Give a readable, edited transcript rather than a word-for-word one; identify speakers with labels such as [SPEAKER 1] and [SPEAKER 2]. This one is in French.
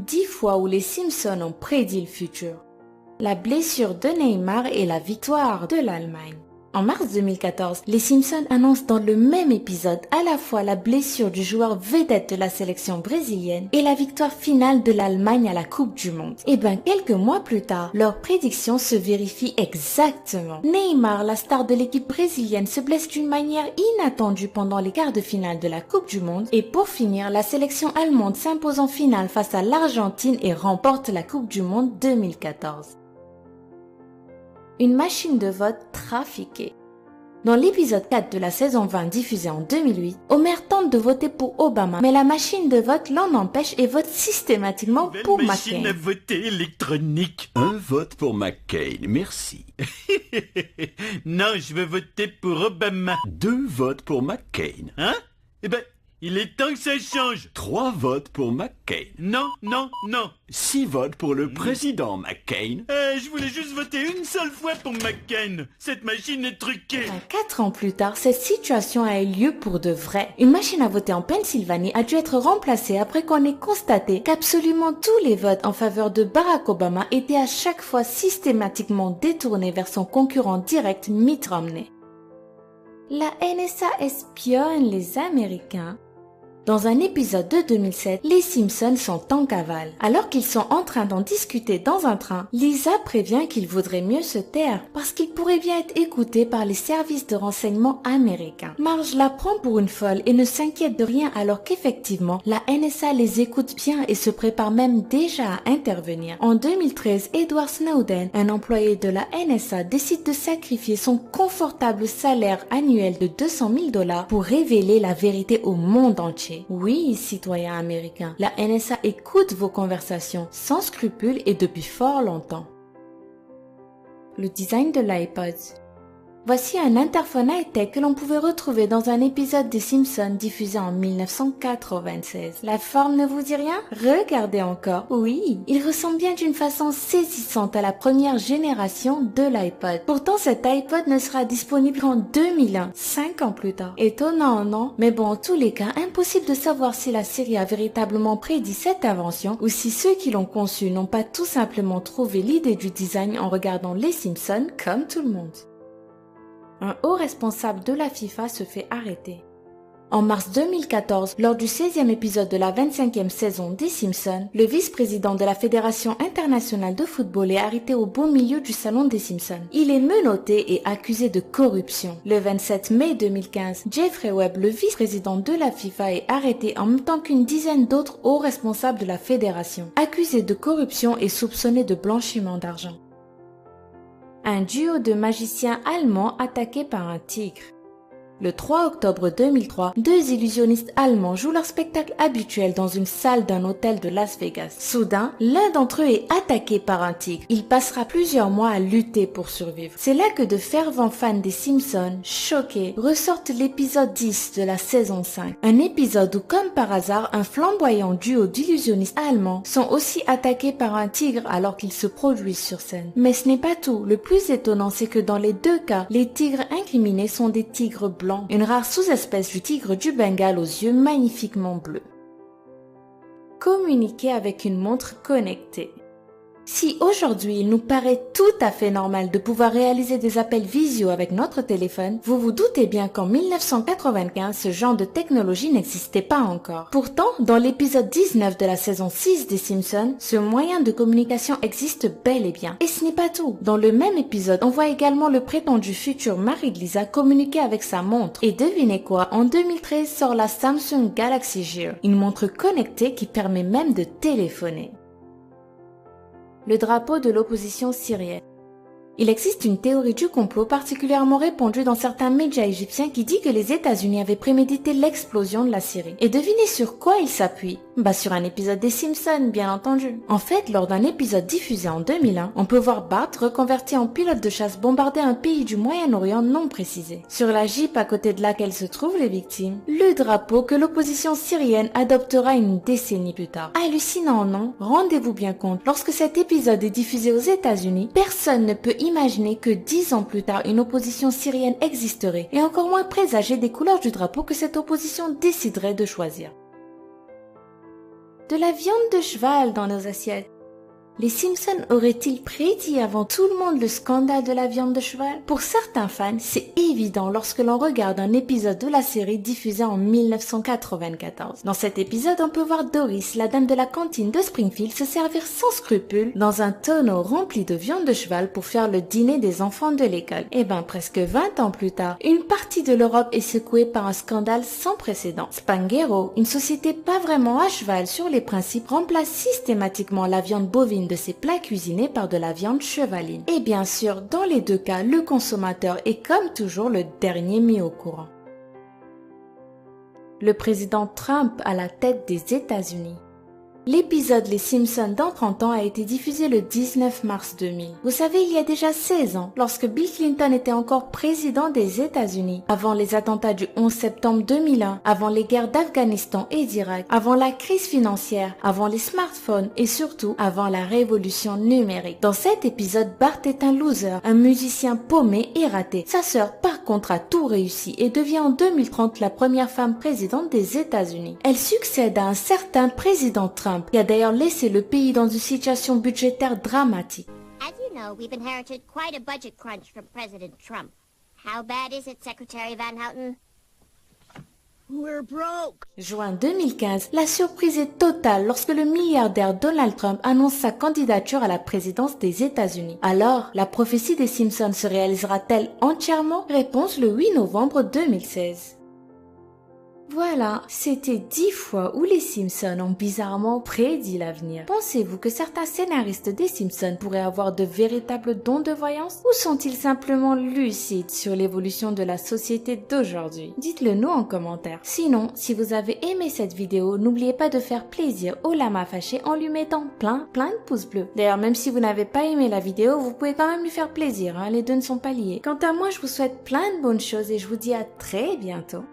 [SPEAKER 1] 10 fois où les Simpsons ont prédit le futur. La blessure de Neymar et la victoire de l'Allemagne. En mars 2014, les Simpsons annoncent dans le même épisode à la fois la blessure du joueur vedette de la sélection brésilienne et la victoire finale de l'Allemagne à la Coupe du Monde. Et quelques mois plus tard, leurs prédictions se vérifient exactement. Neymar, la star de l'équipe brésilienne, se blesse d'une manière inattendue pendant les quarts de finale de la Coupe du Monde. Et pour finir, la sélection allemande s'impose en finale face à l'Argentine et remporte la Coupe du Monde 2014. Une machine de vote trafiquée. Dans l'épisode 4 de la saison 20 diffusée en 2008, Homer tente de voter pour Obama, mais la machine de vote l'en empêche et vote systématiquement pour McCain.
[SPEAKER 2] Machine à voter électronique.
[SPEAKER 3] Un vote pour McCain, merci.
[SPEAKER 2] Non, je veux voter pour Obama.
[SPEAKER 3] 2 votes pour McCain.
[SPEAKER 2] Hein? Il est temps que ça change.
[SPEAKER 3] 3 votes pour McCain.
[SPEAKER 2] Non.
[SPEAKER 3] 6 votes pour le président McCain.
[SPEAKER 2] Je voulais juste voter une seule fois pour McCain. Cette machine est truquée.
[SPEAKER 1] 4 ans plus tard, cette situation a eu lieu pour de vrai. Une machine à voter en Pennsylvanie a dû être remplacée après qu'on ait constaté qu'absolument tous les votes en faveur de Barack Obama étaient à chaque fois systématiquement détournés vers son concurrent direct Mitt Romney. La NSA espionne les Américains. Dans un épisode de 2007, les Simpsons sont en cavale. Alors qu'ils sont en train d'en discuter dans un train, Lisa prévient qu'il vaudrait mieux se taire parce qu'ils pourraient bien être écoutés par les services de renseignement américains. Marge la prend pour une folle et ne s'inquiète de rien alors qu'effectivement, la NSA les écoute bien et se prépare même déjà à intervenir. En 2013, Edward Snowden, un employé de la NSA, décide de sacrifier son confortable salaire annuel de $200 000 pour révéler la vérité au monde entier. Oui, citoyens américains, la NSA écoute vos conversations sans scrupules et depuis fort longtemps. Le design de l'iPod. Voici un interphone high-tech que l'on pouvait retrouver dans un épisode des Simpsons diffusé en 1996. La forme ne vous dit rien? Regardez encore. Oui, il ressemble bien d'une façon saisissante à la première génération de l'iPod. Pourtant, cet iPod ne sera disponible qu'en 2001, 5 ans plus tard. Étonnant, non? Mais bon, en tous les cas, impossible de savoir si la série a véritablement prédit cette invention ou si ceux qui l'ont conçue n'ont pas tout simplement trouvé l'idée du design en regardant les Simpsons comme tout le monde. Un haut responsable de la FIFA se fait arrêter. En mars 2014, lors du 16e épisode de la 25e saison des Simpsons, le vice-président de la Fédération internationale de football est arrêté au beau milieu du salon des Simpsons. Il est menotté et accusé de corruption. Le 27 mai 2015, Jeffrey Webb, le vice-président de la FIFA, est arrêté en même temps qu'une dizaine d'autres hauts responsables de la fédération, accusés de corruption et soupçonnés de blanchiment d'argent. Un duo de magiciens allemands attaqué par un tigre. Le 3 octobre 2003, 2 illusionnistes allemands jouent leur spectacle habituel dans une salle d'un hôtel de Las Vegas. Soudain, l'un d'entre eux est attaqué par un tigre. Il passera plusieurs mois à lutter pour survivre. C'est là que de fervents fans des Simpsons, choqués, ressortent l'épisode 10 de la saison 5. Un épisode où, comme par hasard, un flamboyant duo d'illusionnistes allemands sont aussi attaqués par un tigre alors qu'ils se produisent sur scène. Mais ce n'est pas tout. Le plus étonnant, c'est que dans les 2 cas, les tigres incriminés sont des tigres blancs. Une rare sous-espèce du tigre du Bengale aux yeux magnifiquement bleus. Communiquer avec une montre connectée. Si aujourd'hui il nous paraît tout à fait normal de pouvoir réaliser des appels visio avec notre téléphone, vous vous doutez bien qu'en 1995, ce genre de technologie n'existait pas encore. Pourtant, dans l'épisode 19 de la saison 6 des Simpsons, ce moyen de communication existe bel et bien. Et ce n'est pas tout. Dans le même épisode, on voit également le prétendu futur mari de Lisa communiquer avec sa montre. Et devinez quoi, en 2013 sort la Samsung Galaxy Gear, une montre connectée qui permet même de téléphoner. Le drapeau de l'opposition syrienne. Il existe une théorie du complot particulièrement répandue dans certains médias égyptiens qui dit que les États-Unis avaient prémédité l'explosion de la Syrie. Et devinez sur quoi il s'appuie? Sur un épisode des Simpsons, bien entendu. En fait, lors d'un épisode diffusé en 2001, on peut voir Bart reconverti en pilote de chasse bombarder un pays du Moyen-Orient non précisé. Sur la Jeep à côté de laquelle se trouvent les victimes, le drapeau que l'opposition syrienne adoptera une décennie plus tard. Hallucinant, non? Rendez-vous bien compte, lorsque cet épisode est diffusé aux États-Unis, personne ne peut imaginer que 10 ans plus tard, une opposition syrienne existerait, et encore moins présager des couleurs du drapeau que cette opposition déciderait de choisir. de la viande de cheval dans nos assiettes. Les Simpsons auraient-ils prédit avant tout le monde le scandale de la viande de cheval? Pour certains fans, c'est évident lorsque l'on regarde un épisode de la série diffusé en 1994. Dans cet épisode, on peut voir Doris, la dame de la cantine de Springfield, se servir sans scrupule dans un tonneau rempli de viande de cheval pour faire le dîner des enfants de l'école. Et ben, presque 20 ans plus tard, une partie de l'Europe est secouée par un scandale sans précédent. Spanghero, une société pas vraiment à cheval sur les principes, remplace systématiquement la viande bovine de ses plats cuisinés par de la viande chevaline. Et bien sûr, dans les deux cas, le consommateur est comme toujours le dernier mis au courant. Le président Trump à la tête des États-Unis. L'épisode Les Simpsons dans 30 ans a été diffusé le 19 mars 2000. Vous savez, il y a déjà 16 ans, lorsque Bill Clinton était encore président des États-Unis, avant les attentats du 11 septembre 2001, avant les guerres d'Afghanistan et d'Irak, avant la crise financière, avant les smartphones et surtout avant la révolution numérique. Dans cet épisode, Bart est un loser, un musicien paumé et raté. Sa sœur, par contre, a tout réussi et devient en 2030 la première femme présidente des États-Unis. Elle succède à un certain président Trump, qui a d'ailleurs laissé le pays dans une situation budgétaire dramatique.
[SPEAKER 4] As you know, we've inherited quite a budget crunch from President Trump. How bad is it, Secretary Van Houten?
[SPEAKER 5] We're broke.
[SPEAKER 1] Juin 2015, la surprise est totale lorsque le milliardaire Donald Trump annonce sa candidature à la présidence des États-Unis. Alors, la prophétie des Simpsons se réalisera-t-elle entièrement? Réponse le 8 novembre 2016. Voilà, c'était 10 fois où les Simpsons ont bizarrement prédit l'avenir. Pensez-vous que certains scénaristes des Simpsons pourraient avoir de véritables dons de voyance ou sont-ils simplement lucides sur l'évolution de la société d'aujourd'hui? Dites-le nous en commentaire. Sinon, si vous avez aimé cette vidéo, n'oubliez pas de faire plaisir au lama fâché en lui mettant plein de pouces bleus. D'ailleurs, même si vous n'avez pas aimé la vidéo, vous pouvez quand même lui faire plaisir, hein, les deux ne sont pas liés. Quant à moi, je vous souhaite plein de bonnes choses et je vous dis à très bientôt.